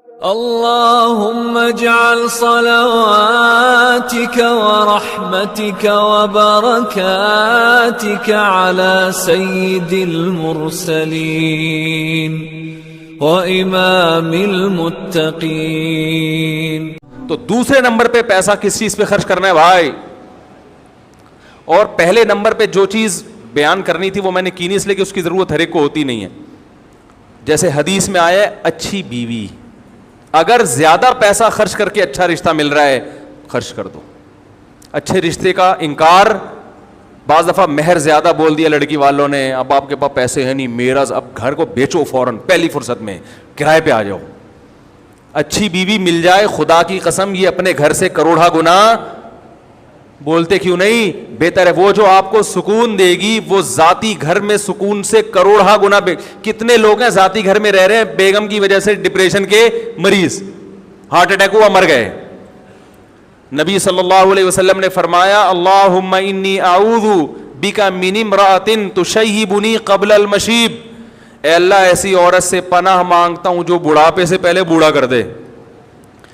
اللهم اجعل صلواتك ورحمتك وبركاتك على سيد المرسلين وإمام المتقين. تو دوسرے نمبر پہ پیسہ کس چیز پہ خرچ کرنا ہے بھائی؟ اور پہلے نمبر پہ جو چیز بیان کرنی تھی وہ میں نے کی نہیں، اس لیے کہ اس کی ضرورت ہر ایک کو ہوتی نہیں ہے. جیسے حدیث میں آیا ہے اچھی بیوی، اگر زیادہ پیسہ خرچ کر کے اچھا رشتہ مل رہا ہے خرچ کر دو. اچھے رشتے کا انکار، بعض دفعہ مہر زیادہ بول دیا لڑکی والوں نے، اب آپ کے پاس پیسے ہیں نہیں، میرا اب گھر کو بیچو فوراً پہلی فرصت میں، کرائے پہ آ جاؤ. اچھی بیوی مل جائے، خدا کی قسم یہ اپنے گھر سے کروڑا گنا، بولتے کیوں نہیں؟ بہتر ہے وہ جو آپ کو سکون دے گی، وہ ذاتی گھر میں سکون سے کروڑا گنا. کتنے لوگ ہیں ذاتی گھر میں رہ رہے ہیں، بیگم کی وجہ سے ڈپریشن کے مریض، ہارٹ اٹیک ہوا مر گئے. نبی صلی اللہ علیہ وسلم نے فرمایا اللہم انی اعوذ بک من امرأۃ تشیبنی قبل المشیب، اے اللہ ایسی عورت سے پناہ مانگتا ہوں جو بڑھاپے سے پہلے بوڑھا کر دے.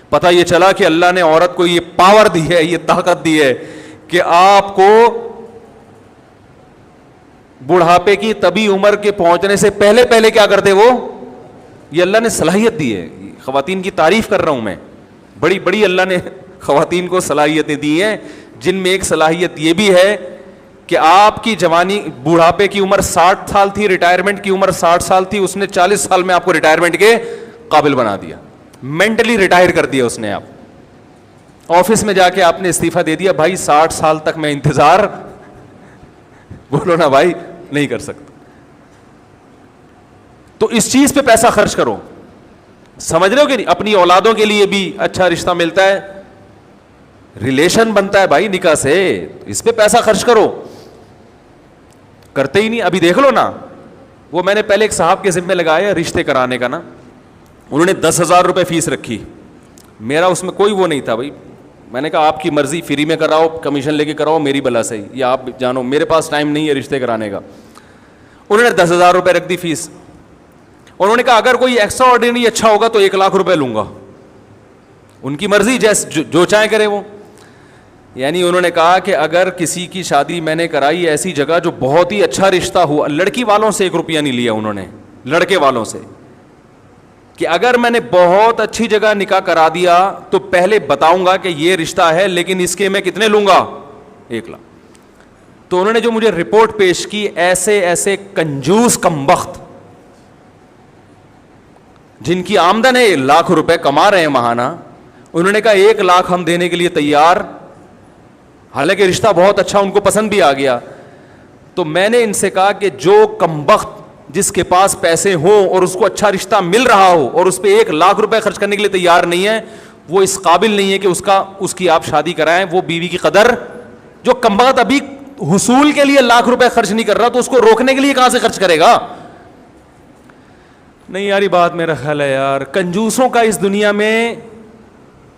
پتہ یہ چلا کہ اللہ نے عورت کو یہ پاور دی ہے، یہ طاقت دی ہے کہ آپ کو بڑھاپے کی طبی عمر کے پہنچنے سے پہلے کیا کر دے وہ، یہ اللہ نے صلاحیت دی ہے. خواتین کی تعریف کر رہا ہوں میں، بڑی بڑی اللہ نے خواتین کو صلاحیتیں دی ہیں، جن میں ایک صلاحیت یہ بھی ہے کہ آپ کی جوانی، بڑھاپے کی عمر 60 سال تھی، ریٹائرمنٹ کی عمر 60 سال تھی، اس نے 40 سال میں آپ کو ریٹائرمنٹ کے قابل بنا دیا، مینٹلی ریٹائر کر دیا اس نے. آپ آفس میں جا کے آپ نے استعفیٰ دے دیا، بھائی 60 سال تک میں انتظار، بولو نا بھائی نہیں کر سکتا. تو اس چیز پہ پیسہ خرچ کرو. سمجھ رہے ہو کہ نہیں؟ اپنی اولادوں کے لیے بھی اچھا رشتہ ملتا ہے، ریلیشن بنتا ہے بھائی نکاح سے، اس پہ پیسہ خرچ کرو. کرتے ہی نہیں. ابھی دیکھ لو نا، وہ میں نے پہلے ایک صاحب کے ذمہ لگایا رشتے کرانے کا نا، انہوں نے 10,000 روپے فیس رکھی، میرا اس میں کوئی وہ نہیں تھا بھائی. میں نے کہا آپ کی مرضی، فری میں کراؤ، کمیشن لے کے کراؤ، میری بلا صحیح، یا آپ جانو میرے پاس ٹائم نہیں ہے رشتے کرانے کا. انہوں نے 10,000 روپے رکھ دی فیس. انہوں نے کہا اگر کوئی ایکسٹرا آرڈینری اچھا ہوگا تو 1,00,000 روپے لوں گا. ان کی مرضی، جیسے جو چاہے کرے وہ. یعنی انہوں نے کہا کہ اگر کسی کی شادی میں نے کرائی ایسی جگہ جو بہت ہی اچھا رشتہ ہوا، لڑکی والوں سے 1 روپیہ نہیں لیا انہوں نے، لڑکے والوں سے، کہ اگر میں نے بہت اچھی جگہ نکاح کرا دیا تو پہلے بتاؤں گا کہ یہ رشتہ ہے، لیکن اس کے میں کتنے لوں گا؟ 1,00,000. تو انہوں نے جو مجھے رپورٹ پیش کی، ایسے کنجوس کمبخت جن کی آمدن ہے 1,00,000 روپے کما رہے ہیں ماہانہ، انہوں نے کہا 1,00,000 ہم دینے کے لیے تیار، حالانکہ رشتہ بہت اچھا ان کو پسند بھی آ گیا. تو میں نے ان سے کہا کہ جو کمبخت جس کے پاس پیسے ہوں اور اس کو اچھا رشتہ مل رہا ہو اور اس پہ 1,00,000 روپے خرچ کرنے کے لیے تیار نہیں ہے، وہ اس قابل نہیں ہے کہ اس کی آپ شادی کرائیں. وہ بیوی کی قدر، جو کمبخت ابھی حصول کے لیے 1,00,000 روپے خرچ نہیں کر رہا تو اس کو روکنے کے لیے کہاں سے خرچ کرے گا؟ نہیں یار یہ بات میرا خیال ہے یار، کنجوسوں کا اس دنیا میں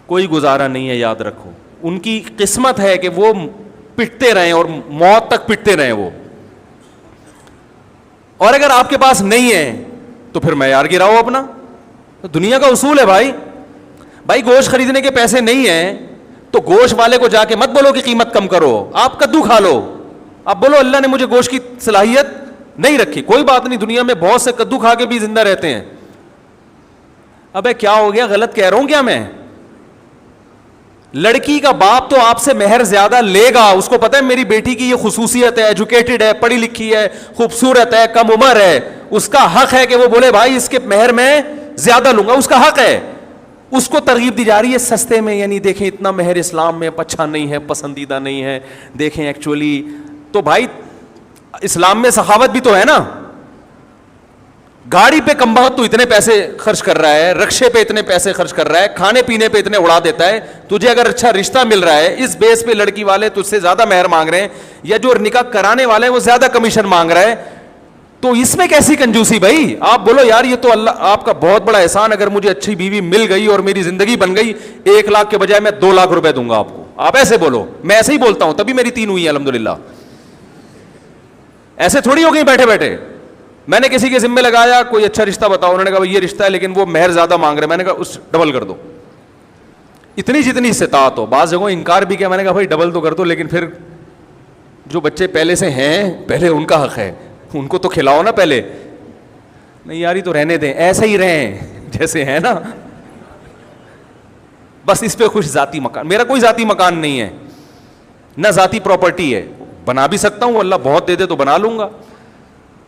کوئی گزارا نہیں ہے. یاد رکھو ان کی قسمت ہے کہ وہ پٹتے رہیں اور موت تک پٹتے رہیں وہ. اور اگر آپ کے پاس نہیں ہے تو پھر معیار گراؤ اپنا. دنیا کا اصول ہے بھائی گوشت خریدنے کے پیسے نہیں ہیں تو گوشت والے کو جا کے مت بولو کہ قیمت کم کرو، آپ کدو کھا لو. آپ بولو اللہ نے مجھے گوشت کی صلاحیت نہیں رکھی، کوئی بات نہیں، دنیا میں بہت سے کدو کھا کے بھی زندہ رہتے ہیں. ابے کیا ہو گیا، غلط کہہ رہا ہوں کیا میں؟ لڑکی کا باپ تو آپ سے مہر زیادہ لے گا، اس کو پتہ ہے میری بیٹی کی یہ خصوصیت ہے، ایجوکیٹڈ ہے، پڑھی لکھی ہے، خوبصورت ہے، کم عمر ہے، اس کا حق ہے کہ وہ بولے بھائی اس کے مہر میں زیادہ لوں گا، اس کا حق ہے. اس کو ترغیب دی جا رہی ہے سستے میں، یعنی دیکھیں اتنا مہر اسلام میں اچھا نہیں ہے، پسندیدہ نہیں ہے، دیکھیں ایکچولی. تو بھائی اسلام میں سخاوت بھی تو ہے نا. گاڑی پہ کم بہت تو اتنے پیسے خرچ کر رہا ہے، رکشے پہ اتنے پیسے خرچ کر رہا ہے، کھانے پینے پہ اتنے اڑا دیتا ہے. تجھے اگر اچھا رشتہ مل رہا ہے اس بیس پہ لڑکی والے تجھ سے زیادہ مہر مانگ رہے ہیں، یا جو نکاح کرانے والے ہیں وہ زیادہ کمیشن مانگ رہا ہے، تو اس میں کیسی کنجوسی بھائی؟ آپ بولو یار یہ تو اللہ آپ کا بہت بڑا احسان، اگر مجھے اچھی بیوی مل گئی اور میری زندگی بن گئی، 1,00,000 کے بجائے میں 2,00,000 روپے دوں گا آپ کو. آپ ایسے بولو، میں ایسے ہی بولتا ہوں، تبھی میری 3 ہوئی ہیں الحمدللہ. ایسے تھوڑی ہو گئی بیٹھے بیٹھے. میں نے کسی کے ذمہ لگایا کوئی اچھا رشتہ بتاؤ, انہوں نے کہا یہ رشتہ ہے لیکن وہ مہر زیادہ مانگ رہے, میں نے کہا اس ڈبل کر دو, اتنی جتنی استطاعت ہو. بعض جگہوں انکار بھی کیا, میں نے کہا بھائی ڈبل تو کر دو, لیکن پھر جو بچے پہلے سے ہیں پہلے ان کا حق ہے, ان کو تو کھلاؤ نا پہلے. نہیں یار یہ تو رہنے دیں, ایسے ہی رہیں جیسے ہیں نا, بس اس پہ خوش. ذاتی مکان, میرا کوئی ذاتی مکان نہیں ہے, نہ ذاتی پراپرٹی ہے, بنا بھی سکتا ہوں, اللہ بہت دے دے تو بنا لوں گا.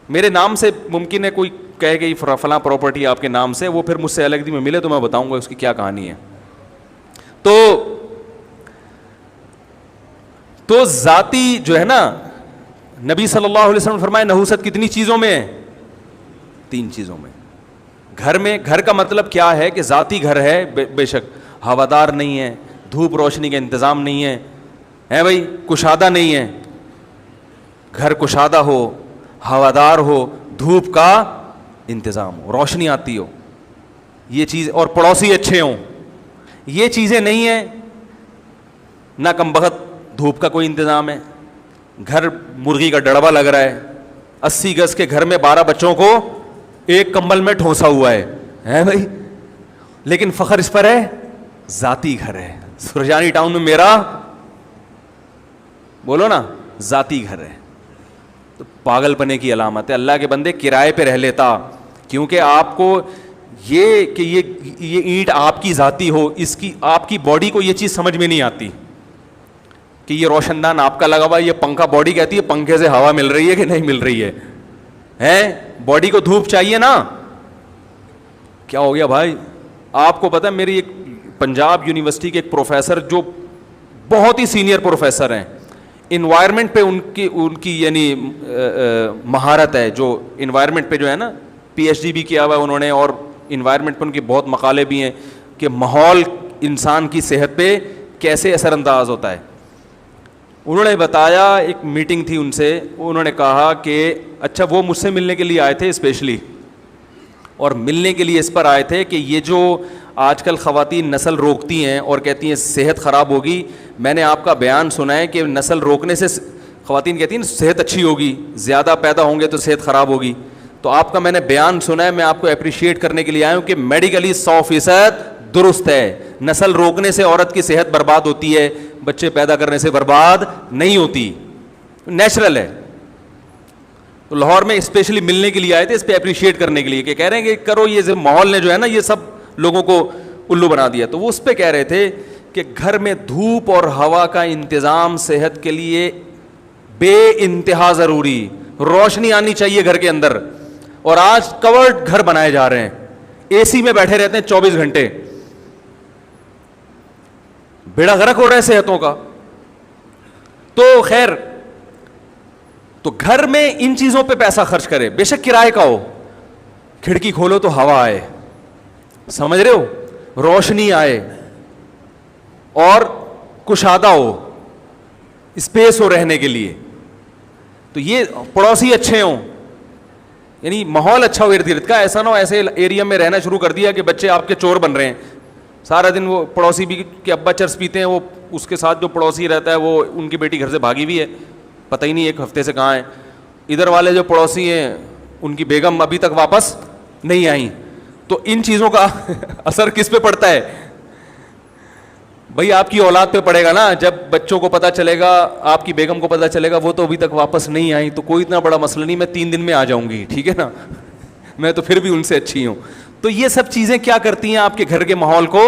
میرے نام سے ممکن ہے کوئی کہے کہ فلاں پراپرٹی آپ کے نام سے, وہ پھر مجھ سے الگ میں ملے تو میں بتاؤں گا اس کی کیا کہانی ہے. تو ذاتی جو ہے نا, نبی صلی اللہ علیہ وسلم نے فرمایا نحوست کتنی چیزوں میں ہے, 3 چیزوں میں. گھر میں, گھر کا مطلب کیا ہے کہ ذاتی گھر ہے, بے شک ہوادار نہیں ہے, دھوپ روشنی کا انتظام نہیں ہے بھائی, کشادہ نہیں ہے. گھر کشادہ ہو, ہوادار ہو, دھوپ کا انتظام ہو, روشنی آتی ہو, یہ چیز, اور پڑوسی اچھے ہوں. یہ چیزیں نہیں ہیں, نہ کم بخت دھوپ کا کوئی انتظام ہے, گھر مرغی کا ڈڑبا لگ رہا ہے, 80 گز کے گھر میں 12 بچوں کو ایک کمبل میں ٹھونسا ہوا ہے بھائی, لیکن فخر اس پر ہے ذاتی گھر ہے. سرجانی ٹاؤن میں میرا, بولو نا, ذاتی گھر ہے. تو پاگل پنے کی علامت ہے. اللہ کے بندے کرائے پہ رہ لیتا, کیونکہ آپ کو یہ کہ یہ اینٹ آپ کی ذاتی ہو, اس کی آپ کی باڈی کو یہ چیز سمجھ میں نہیں آتی کہ یہ روشن دان آپ کا لگا ہوا, یہ پنکھا, باڈی کہتی ہے پنکھے سے ہوا مل رہی ہے کہ نہیں مل رہی ہے, باڈی کو دھوپ چاہیے نا. کیا ہو گیا بھائی, آپ کو پتہ ہے میری ایک پنجاب یونیورسٹی کے ایک پروفیسر جو بہت ہی سینئر پروفیسر ہیں, انوائرمنٹ پہ ان کی یعنی مہارت ہے, جو انوائرمنٹ پہ جو ہے نا پی ایچ ڈی بھی کیا ہوا ہے انہوں نے, اور انوائرمنٹ پہ ان کے بہت مقالے بھی ہیں کہ ماحول انسان کی صحت پہ کیسے اثر انداز ہوتا ہے. انہوں نے بتایا, ایک میٹنگ تھی ان سے, انہوں نے کہا کہ اچھا وہ مجھ سے ملنے کے لیے آئے تھے اسپیشلی, اور ملنے کے لیے اس پر آئے تھے کہ یہ جو آج کل خواتین نسل روکتی ہیں اور کہتی ہیں صحت خراب ہوگی, میں نے آپ کا بیان سنا ہے کہ نسل روکنے سے خواتین کہتی ہیں صحت اچھی ہوگی, زیادہ پیدا ہوں گے تو صحت خراب ہوگی. تو آپ کا میں نے بیان سنا ہے, میں آپ کو اپریشیٹ کرنے کے لیے آیا ہوں کہ میڈیکلی 100% درست ہے. نسل روکنے سے عورت کی صحت برباد ہوتی ہے, بچے پیدا کرنے سے برباد نہیں ہوتی, نیچرل ہے. تو لاہور میں اسپیشلی ملنے کے لیے آئے تھے, اس پہ اپریشیٹ کرنے کے لیے کہ کہہ رہے ہیں کہ کرو, یہ ماحول نے جو ہے نا یہ سب لوگوں کو الو بنا دیا. تو وہ اس پہ کہہ رہے تھے کہ گھر میں دھوپ اور ہوا کا انتظام صحت کے لیے بے انتہا ضروری, روشنی آنی چاہیے گھر کے اندر. اور آج کورڈ گھر بنائے جا رہے ہیں, اے سی میں بیٹھے رہتے ہیں 24 گھنٹے, بیڑا غرق ہو رہا ہے صحتوں کا. تو خیر, تو گھر میں ان چیزوں پہ پیسہ خرچ کرے, بے شک کرائے کا ہو, کھڑکی کھولو تو ہوا آئے, سمجھ رہے ہو, روشنی آئے, اور کشادہ ہو, اسپیس ہو رہنے کے لیے. تو یہ پڑوسی اچھے ہوں, یعنی ماحول اچھا ہو ارد گرد کا, ایسا نہ ہو ایسے ایریا میں رہنا شروع کر دیا کہ بچے آپ کے چور بن رہے ہیں. سارا دن وہ پڑوسی بھی کہ ابا چرس پیتے ہیں, وہ اس کے ساتھ جو پڑوسی رہتا ہے وہ ان کی بیٹی گھر سے بھاگی ہوئی ہے, پتہ ہی نہیں ایک ہفتے سے کہاں ہے. ادھر والے جو پڑوسی ہیں ان کی بیگم ابھی تک واپس نہیں آئیں. تو ان چیزوں کا اثر کس پہ پڑتا ہے بھائی, آپ کی اولاد پہ پڑے گا نا. جب بچوں کو پتہ چلے گا, آپ کی بیگم کو پتہ چلے گا وہ تو ابھی تک واپس نہیں آئی, تو کوئی اتنا بڑا مسئلہ نہیں, میں 3 دن میں آ جاؤں گی, ٹھیک ہے نا, میں تو پھر بھی ان سے اچھی ہوں. تو یہ سب چیزیں کیا کرتی ہیں آپ کے گھر کے ماحول کو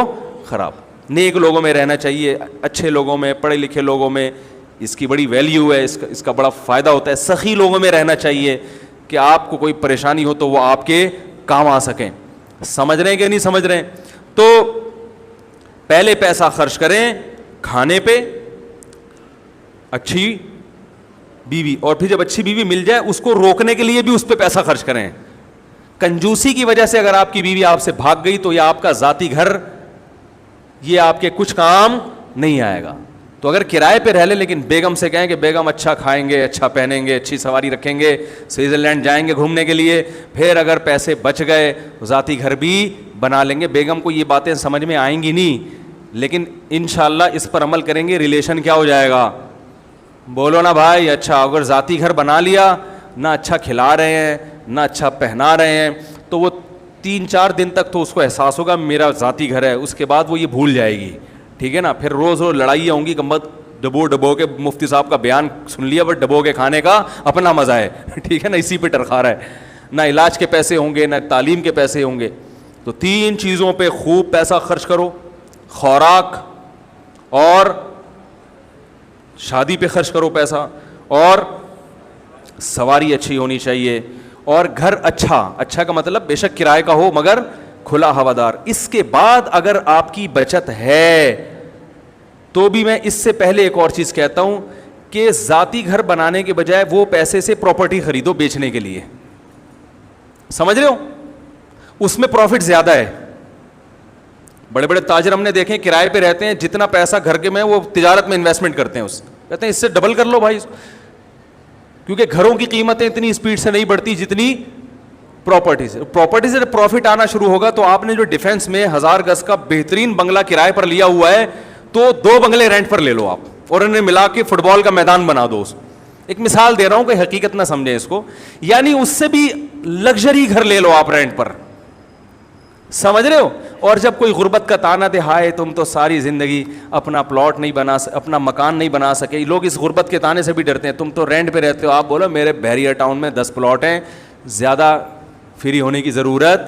خراب. نیک لوگوں میں رہنا چاہیے, اچھے لوگوں میں, پڑھے لکھے لوگوں میں, اس کی بڑی ویلیو ہے, اس کا بڑا فائدہ ہوتا ہے. سخی لوگوں میں رہنا چاہیے کہ آپ کو کوئی پریشانی ہو تو وہ آپ کے کام آ سکیں. سمجھ رہے ہیں کہ نہیں سمجھ رہے ہیں؟ تو پہلے پیسہ خرچ کریں کھانے پہ, اچھی بیوی, اور پھر جب اچھی بیوی مل جائے اس کو روکنے کے لیے بھی اس پہ پیسہ خرچ کریں. کنجوسی کی وجہ سے اگر آپ کی بیوی آپ سے بھاگ گئی تو یہ آپ کا ذاتی گھر, یہ آپ کے کچھ کام نہیں آئے گا. تو اگر کرائے پہ رہ لیں لیکن بیگم سے کہیں کہ بیگم اچھا کھائیں گے, اچھا پہنیں گے, اچھی سواری رکھیں گے, سوئٹزرلینڈ جائیں گے گھومنے کے لیے, پھر اگر پیسے بچ گئے ذاتی گھر بھی بنا لیں گے. بیگم کو یہ باتیں سمجھ میں آئیں گی نہیں, لیکن انشاءاللہ اس پر عمل کریں گے, ریلیشن کیا ہو جائے گا, بولو نا بھائی. اچھا اگر ذاتی گھر بنا لیا, نہ اچھا کھلا رہے ہیں, نہ اچھا پہنا رہے ہیں, تو وہ 3-4 دن تک تو اس کو احساس ہوگا میرا ذاتی گھر ہے, اس کے بعد وہ یہ بھول جائے گی, ٹھیک ہے نا. پھر روز روز لڑائیاں ہوں گی, کمبخت ڈبو کے مفتی صاحب کا بیان سن لیا, بٹ ڈبو کے کھانے کا اپنا مزہ ہے, ٹھیک ہے نا, اسی پہ ٹرخا رہا ہے. نہ علاج کے پیسے ہوں گے, نہ تعلیم کے پیسے ہوں گے. تو 3 چیزوں پہ خوب پیسہ خرچ کرو, خوراک اور شادی پہ خرچ کرو پیسہ, اور سواری اچھی ہونی چاہیے, اور گھر اچھا کا مطلب بے شک کرائے کا ہو مگر کھلا ہوادار. اس کے بعد اگر آپ کی بچت ہے تو بھی میں اس سے پہلے ایک اور چیز کہتا ہوں کہ ذاتی گھر بنانے کے بجائے وہ پیسے سے پراپرٹی خریدو بیچنے کے لیے. سمجھ رہے ہو, اس میں پروفٹ زیادہ ہے. بڑے بڑے تاجر ہم نے دیکھے کرائے پہ رہتے ہیں, جتنا پیسہ گھر کے میں وہ تجارت میں انویسٹمنٹ کرتے ہیں, کہتے ہیں اس سے ڈبل کر لو بھائی, کیونکہ گھروں کی قیمتیں اتنی اسپیڈ سے نہیں بڑھتی جتنی پراپرٹی سے پروفٹ آنا شروع ہوگا. تو آپ نے جو ڈیفینس میں 1000 گز کا بہترین بنگلہ کرائے پر لیا ہوا ہے, تو 2 بنگلے رینٹ پر لے لو آپ, اور انہیں ملا کے فٹ بال کا میدان بنا دو. ایک مثال دے رہا ہوں کہ حقیقت نہ سمجھیں اس کو, یعنی اس سے بھی لگژری گھر لے لو آپ رینٹ پر. سمجھ رہے ہو. اور جب کوئی غربت کا تانا دے, ہائے تم تو ساری زندگی اپنا پلاٹ نہیں بنا اپنا مکان نہیں بنا سکے, لوگ اس غربت کے تانے سے بھی ڈرتے ہیں, تم تو رینٹ پہ رہتے ہو. آپ بولو میرے بحریہ ٹاؤن میں 10 پلاٹ ہیں, زیادہ فری ہونے کی ضرورت